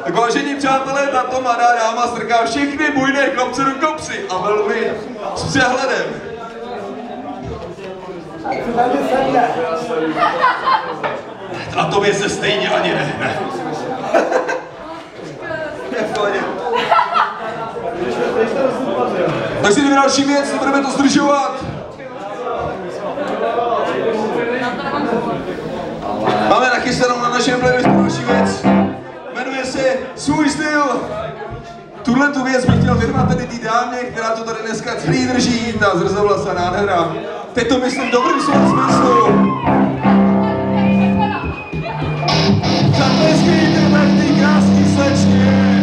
Tak vážení přátelé, tato mladá dáma strká všechny bujné chlapce do kopři a velmi s přehledem. A tobě se stejně ani nehne. Tak si jdeme další věc, nebudeme to zdržovat. Máme nachystanou na našem playlistu další věc. Jmenuje se Svůj styl. Tuhle tu věc bych chtěl věnovat tady té dámě, která to tady dneska celý drží, ta zrzavlasá nádhera. Teď to myslím v dobrým slova smyslu. Zatleskejte té krásný slečně.